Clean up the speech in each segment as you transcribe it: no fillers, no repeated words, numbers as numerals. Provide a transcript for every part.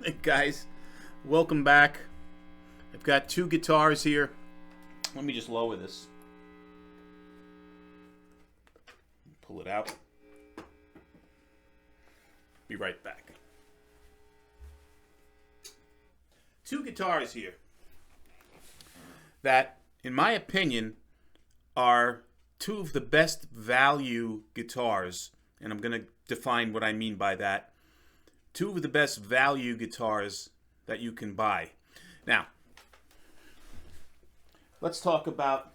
Hey guys, welcome back. I've got two guitars here. Let me just lower this. Pull it out. Be right back. Two guitars here that, in my opinion, are two of the best value guitars, and I'm going to define what I mean by that. Two of the best value guitars that you can buy. Now, let's talk about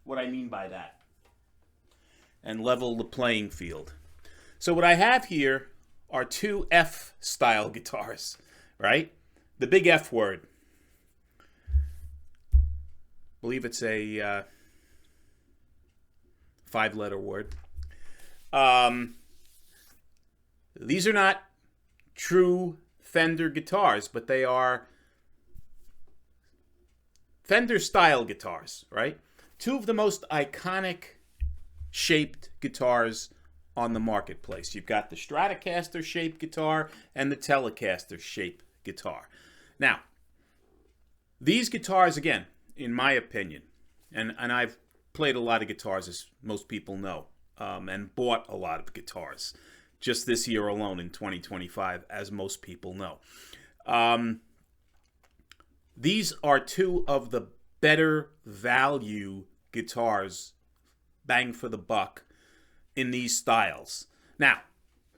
what I mean by that and level the playing field. So what I have here are two F-style guitars, right? The big F word. I believe it's a 5-letter word. These are not true Fender guitars, but they are Fender style guitars, right? Two of the most iconic shaped guitars on the marketplace. You've got the Stratocaster shaped guitar and the Telecaster shaped guitar. Now, these guitars, again, in my opinion, and I've played a lot of guitars, as most people know, and bought a lot of guitars just this year alone in 2025, as most people know. These are two of the better value guitars, bang for the buck, in these styles. Now,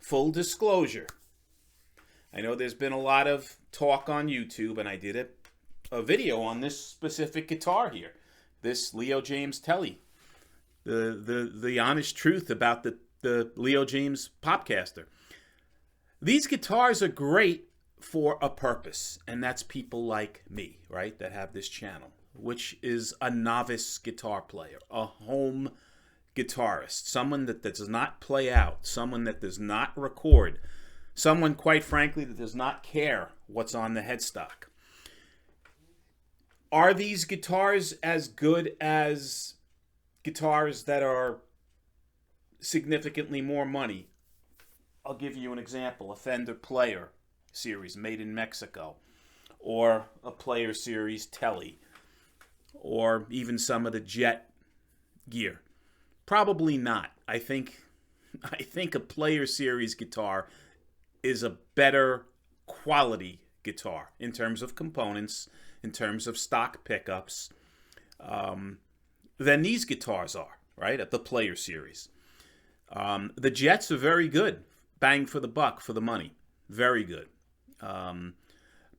full disclosure, I know there's been a lot of talk on YouTube, and I did a video on this specific guitar here, this Leo James Telly. The honest truth about the Jaymz Popcaster. These guitars are great for a purpose, and that's people like me, right, that have this channel, which is a novice guitar player, a home guitarist, someone that does not play out, someone that does not record, someone, quite frankly, that does not care what's on the headstock. Are these guitars as good as guitars that are significantly more money? I'll give you an example. A Fender Player Series made in Mexico, or a Player Series Telly, or even some of the Jet gear. Probably not. I think a Player Series guitar is a better quality guitar in terms of components, in terms of stock pickups, than these guitars are, right, at the Player Series. The Jets are very good. Bang for the buck, for the money. Very good.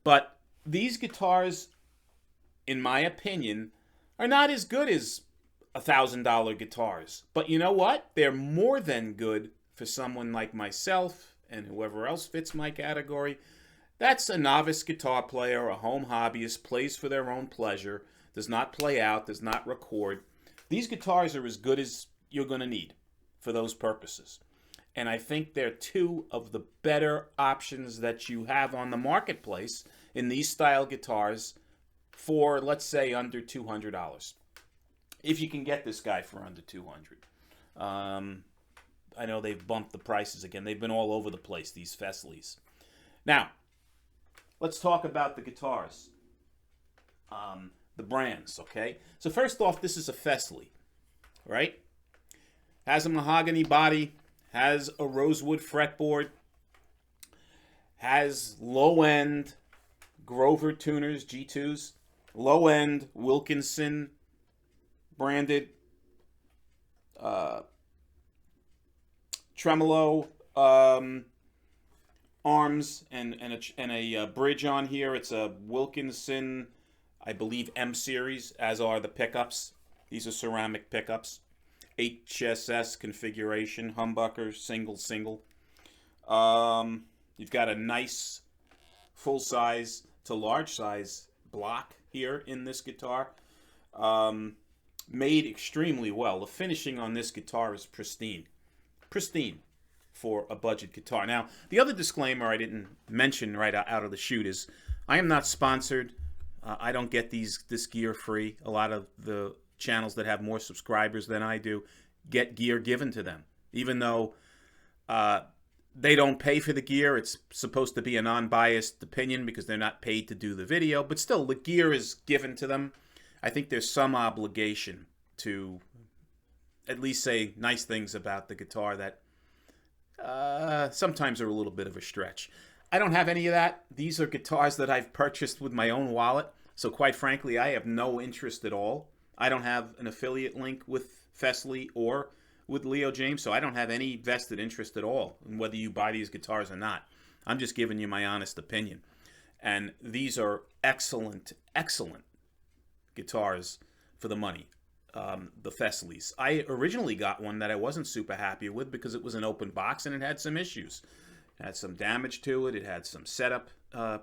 But these guitars, in my opinion, are not as good as $1,000 guitars. But you know what? They're more than good for someone like myself and whoever else fits my category. That's a novice guitar player, a home hobbyist, plays for their own pleasure, does not play out, does not record. These guitars are as good as you're going to need for those purposes. And I think they're two of the better options that you have on the marketplace in these style guitars for, let's say, under $200. If you can get this guy for under $200. I know they've bumped the prices again. They've been all over the place, these Fesleys. Now, let's talk about the guitars. The brands, okay? So first off, this is a Fesley, right? Has a mahogany body, has a rosewood fretboard, has low-end Grover tuners, G2s, low-end Wilkinson branded tremolo arms and a bridge on here. It's a Wilkinson, I believe, M series, as are the pickups. These are ceramic pickups. HSS configuration, humbucker, single. You've got a nice full-size to large-size block here in this guitar. Made extremely well. The finishing on this guitar is pristine. Pristine for a budget guitar. Now, the other disclaimer I didn't mention right out of the chute is I am not sponsored. I don't get this gear free. A lot of the channels that have more subscribers than I do get gear given to them, even though They don't pay for the gear. It's supposed to be a non-biased opinion because they're not paid to do the video. But still, the gear is given to them. I think there's some obligation to at least say nice things about the guitar that sometimes are a little bit of a stretch. I don't have any of that. These are guitars that I've purchased with my own wallet. So quite frankly, I have no interest at all. I don't have an affiliate link with Fesley or with Leo James, so I don't have any vested interest at all in whether you buy these guitars or not. I'm just giving you my honest opinion. And these are excellent, excellent guitars for the money. The Fesleys. I originally got one that I wasn't super happy with because it was an open box and it had some issues. It had some damage to it. It had some setup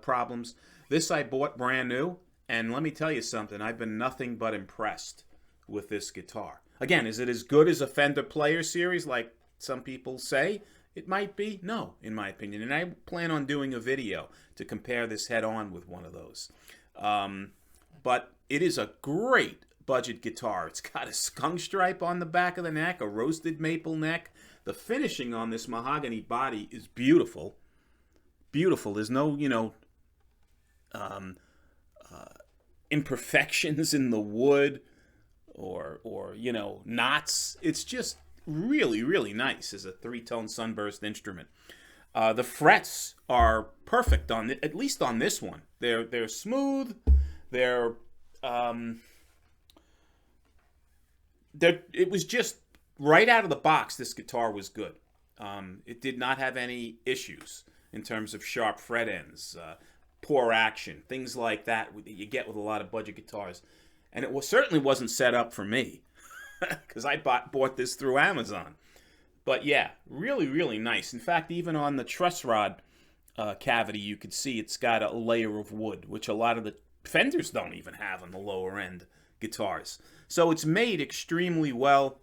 problems. This I bought brand new, and let me tell you something. I've been nothing but impressed with this guitar. Again, is it as good as a Fender Player Series like some people say? It might be. No, in my opinion. And I plan on doing a video to compare this head-on with one of those. But it is a great budget guitar. It's got a skunk stripe on the back of the neck, a roasted maple neck. The finishing on this mahogany body is beautiful. Beautiful. There's no, imperfections in the wood or knots. It's just really, really nice as a three-tone sunburst instrument. The frets are perfect on it, at least on this one. They're smooth. It was just right out of the box. This guitar was good. It did not have any issues in terms of sharp fret ends, poor action, things like that you get with a lot of budget guitars. And it certainly wasn't set up for me because I bought this through Amazon. But yeah, really, really nice. In fact, even on the truss rod cavity, you could see it's got a layer of wood, which a lot of the Fenders don't even have on the lower end guitars. So it's made extremely well.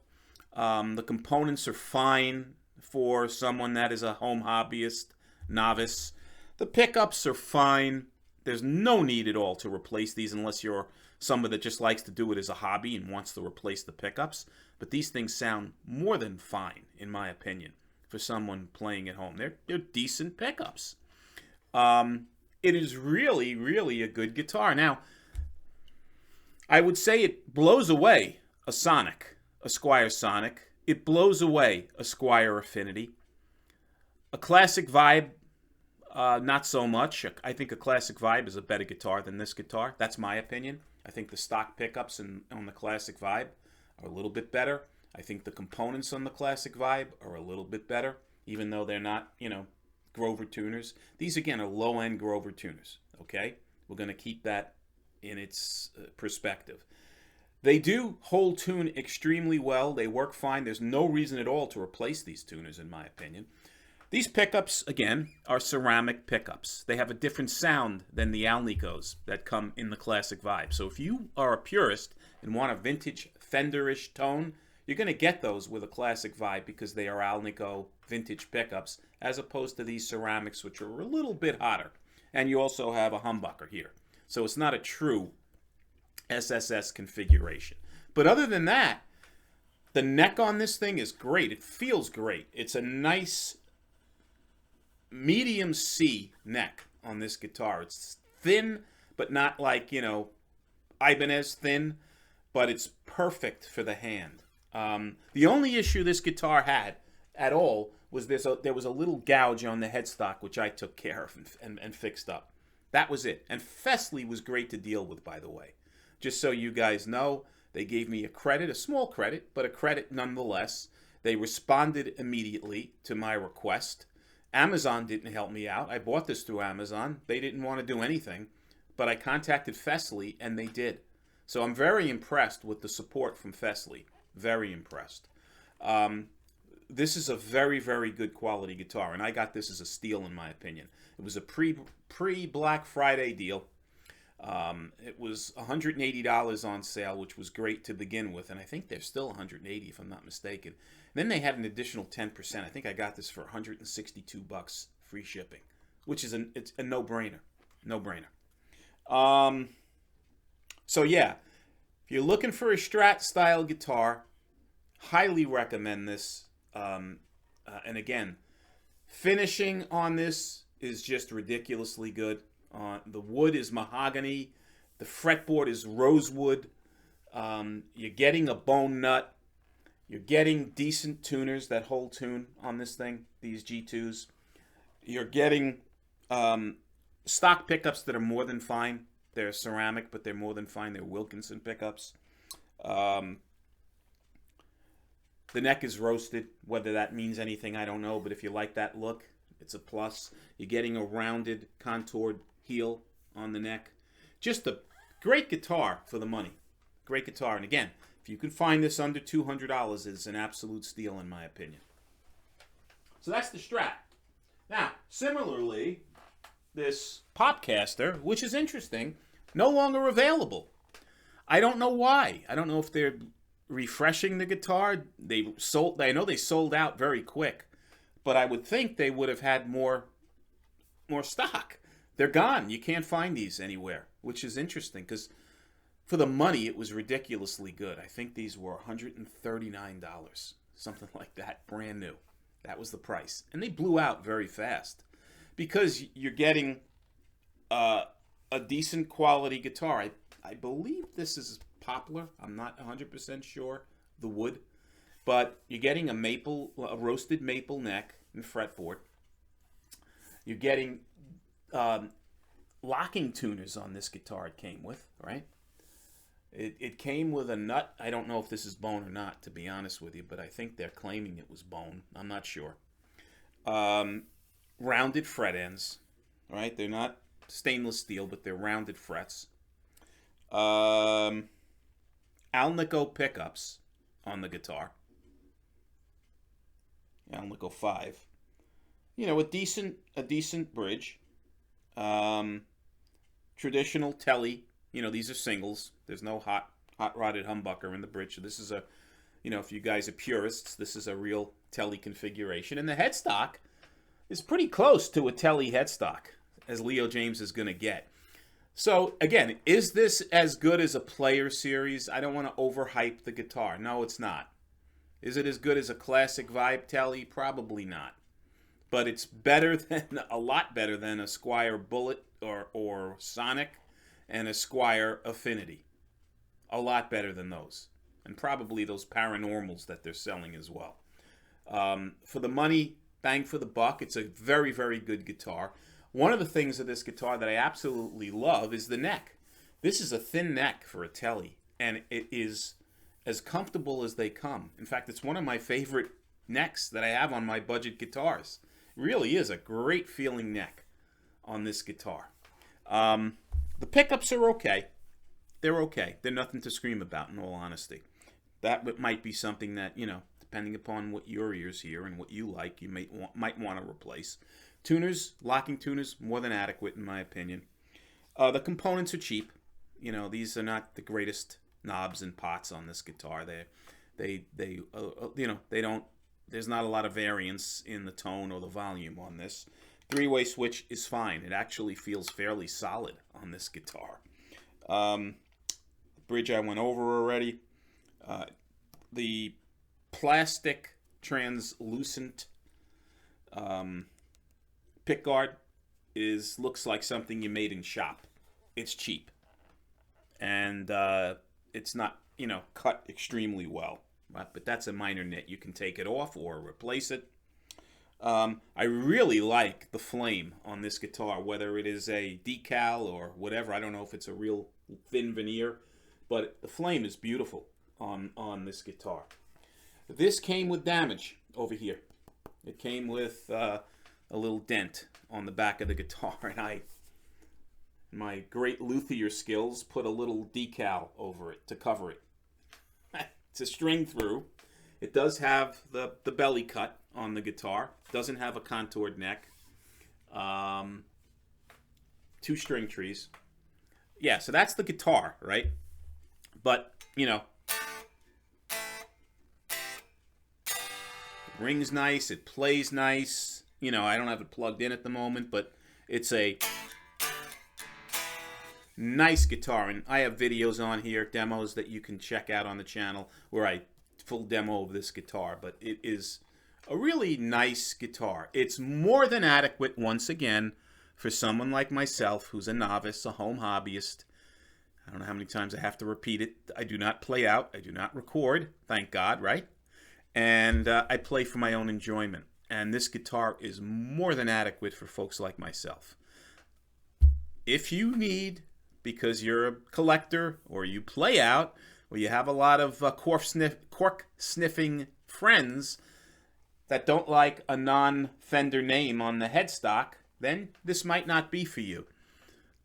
The components are fine for someone that is a home hobbyist, novice. The pickups are fine. There's no need at all to replace these unless you're someone that just likes to do it as a hobby and wants to replace the pickups. But these things sound more than fine, in my opinion, for someone playing at home. They're decent pickups. It is really, really a good guitar. Now, I would say it blows away a Sonic, a Squier Sonic. It blows away a Squier Affinity. A Classic Vibe, not so much. I think a Classic Vibe is a better guitar than this guitar. That's my opinion. I think the stock pickups on the Classic Vibe are a little bit better. I think the components on the Classic Vibe are a little bit better, even though they're not, Grover tuners. These, again, are low-end Grover tuners, okay? We're going to keep that in its perspective. They do hold tune extremely well. They work fine. There's no reason at all to replace these tuners, in my opinion. These pickups, again, are ceramic pickups. They have a different sound than the Alnicos that come in the Classic Vibe. So if you are a purist and want a vintage Fender-ish tone, you're going to get those with a Classic Vibe because they are Alnico vintage pickups as opposed to these ceramics, which are a little bit hotter. And you also have a humbucker here. So it's not a true SSS configuration. But other than that, the neck on this thing is great. It feels great. It's a nice medium C neck on this guitar. It's thin, but not like, Ibanez thin, but it's perfect for the hand. The only issue this guitar had at all was there was a little gouge on the headstock, which I took care of and fixed up. That was it. And Fesley was great to deal with, by the way. Just so you guys know, they gave me a credit, a small credit, but a credit nonetheless. They responded immediately to my request. Amazon didn't help me out. I bought this through Amazon. They didn't want to do anything, but I contacted Fesley, and they did. So I'm very impressed with the support from Fesley. Very impressed. This is a very, very good quality guitar, and I got this as a steal, in my opinion. It was a pre-Black Friday deal. It was $180 on sale, which was great to begin with, and I think they're still $180 if I'm not mistaken. Then they had an additional 10%. I think I got this for $162 free shipping, which is it's a no-brainer. No-brainer. So yeah, if you're looking for a Strat-style guitar, highly recommend this. And again, Finishing on this is just ridiculously good. The wood is mahogany. The fretboard is rosewood. You're getting a bone nut. You're getting decent tuners that hold tune on this thing, these G2s. You're getting stock pickups that are more than fine. They're ceramic, but they're more than fine. They're Wilkinson pickups. The neck is roasted. Whether that means anything, I don't know. But if you like that look, it's a plus. You're getting a rounded, contoured heel on the neck. Just a great guitar for the money. Great guitar. And again, if you can find this under $200, it's an absolute steal in my opinion. So that's the Strat. Now, similarly, this Popcaster, which is interesting, no longer available. I don't know why. I don't know if they're refreshing the guitar. I know they sold out very quick, but I would think they would have had more stock. They're gone. You can't find these anywhere, which is interesting because for the money, it was ridiculously good. I think these were $139, something like that, brand new. That was the price. And they blew out very fast because you're getting a decent quality guitar. I believe this is poplar. I'm not 100% sure, the wood. But you're getting a roasted maple neck and fretboard. You're getting locking tuners on this guitar it came with, right? It came with a nut. I don't know if this is bone or not, to be honest with you, but I think they're claiming it was bone. I'm not sure. Rounded fret ends, right? They're not stainless steel, but they're rounded frets. Alnico pickups on the guitar. Alnico 5. You know, a decent bridge. Traditional telly. You know, these are singles. There's no hot rodded humbucker in the bridge. So this is a, you know, if you guys are purists, this is a real telly configuration. And the headstock is pretty close to a telly headstock, as Leo James is going to get. So, again, is this as good as a Player Series? I don't want to overhype the guitar. No, it's not. Is it as good as a classic Vibe telly? Probably not. But it's better than, a lot better than a Squier Bullet or Sonic and a Squier Affinity. A lot better than those. And probably those Paranormals that they're selling as well. For the money, bang for the buck, it's a very, very good guitar. One of the things of this guitar that I absolutely love is the neck. This is a thin neck for a telly, and it is as comfortable as they come. In fact, it's one of my favorite necks that I have on my budget guitars. It really is a great feeling neck on this guitar. The pickups are okay. They're okay. They're nothing to scream about, in all honesty. That might be something that, you know, depending upon what your ears hear and what you like, you might want to replace. Tuners, locking tuners, more than adequate in my opinion. The components are cheap. You know, these are not the greatest knobs and pots on this guitar. You know, they don't. There's not a lot of variance in the tone or the volume on this. Three-way switch is fine. It actually feels fairly solid on this guitar. Bridge I went over already. The plastic translucent pickguard looks like something you made in shop. It's cheap. And it's not, you know, cut extremely well. But that's a minor nit. You can take it off or replace it. I really like the flame on this guitar, whether it is a decal or whatever. I don't know if it's a real thin veneer, but the flame is beautiful on this guitar. This came with damage over here. It came with a little dent on the back of the guitar, and my great luthier skills, put a little decal over it to cover it. It's a string through. It does have the belly cut on the guitar. Doesn't have a contoured neck. 2 string trees. Yeah, so that's the guitar, right? But, you know, it rings nice. It plays nice. You know, I don't have it plugged in at the moment, but it's a nice guitar. And I have videos on here, demos that you can check out on the channel where I full demo of this guitar. But it is a really nice guitar. It's more than adequate, once again, for someone like myself who's a novice, a home hobbyist. I don't know how many times I have to repeat it. I do not play out. I do not record. Thank God, right? And I play for my own enjoyment. And this guitar is more than adequate for folks like myself. If you need, because you're a collector or you play out, or you have a lot of cork-sniffing friends that don't like a non-Fender name on the headstock, then this might not be for you.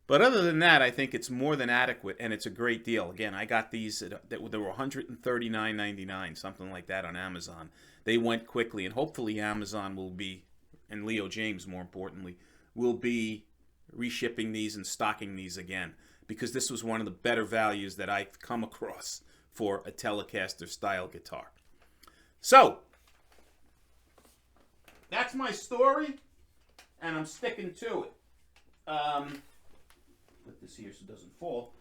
But other than that, I think it's more than adequate, and it's a great deal. Again, I got these, they were $139.99, something like that on Amazon. They went quickly, and hopefully Amazon will be, and Leo James more importantly, will be reshipping these and stocking these again, because this was one of the better values that I've come across for a Telecaster style guitar. So, that's my story, and I'm sticking to it. Put this here so it doesn't fall.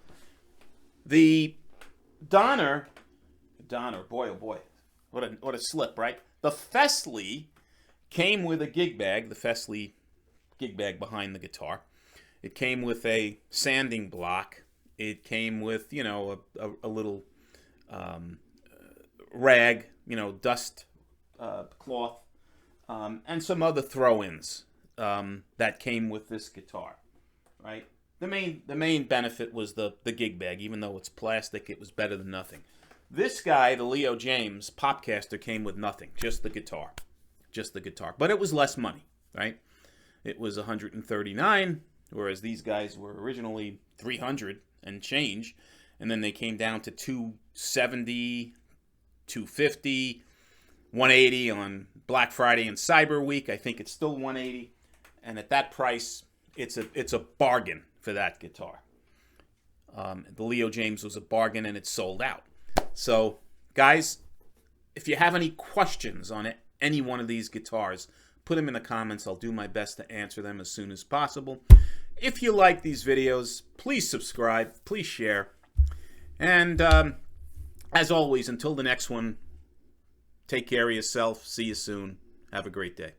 The Donner, boy oh boy, what a slip, right? The Fesley came with a gig bag, the Fesley gig bag behind the guitar. It came with a sanding block. It came with, you know, a little rag, you know, dust cloth, and some other throw-ins that came with this guitar, right? The main benefit was the gig bag. Even though it's plastic, it was better than nothing. This guy, the Leo Jaymz Popcaster, came with nothing, just the guitar. But it was less money, right? It was $139, whereas these guys were originally $300 and change, and then they came down to $270, $250, $180 on Black Friday and Cyber Week. I think it's still $180, and at that price, it's a bargain for that guitar. The Leo Jaymz was a bargain, and it sold out. So, guys, if you have any questions on any one of these guitars, put them in the comments. I'll do my best to answer them as soon as possible. If you like these videos, please subscribe, please share. And as always, until the next one, take care of yourself. See you soon. Have a great day.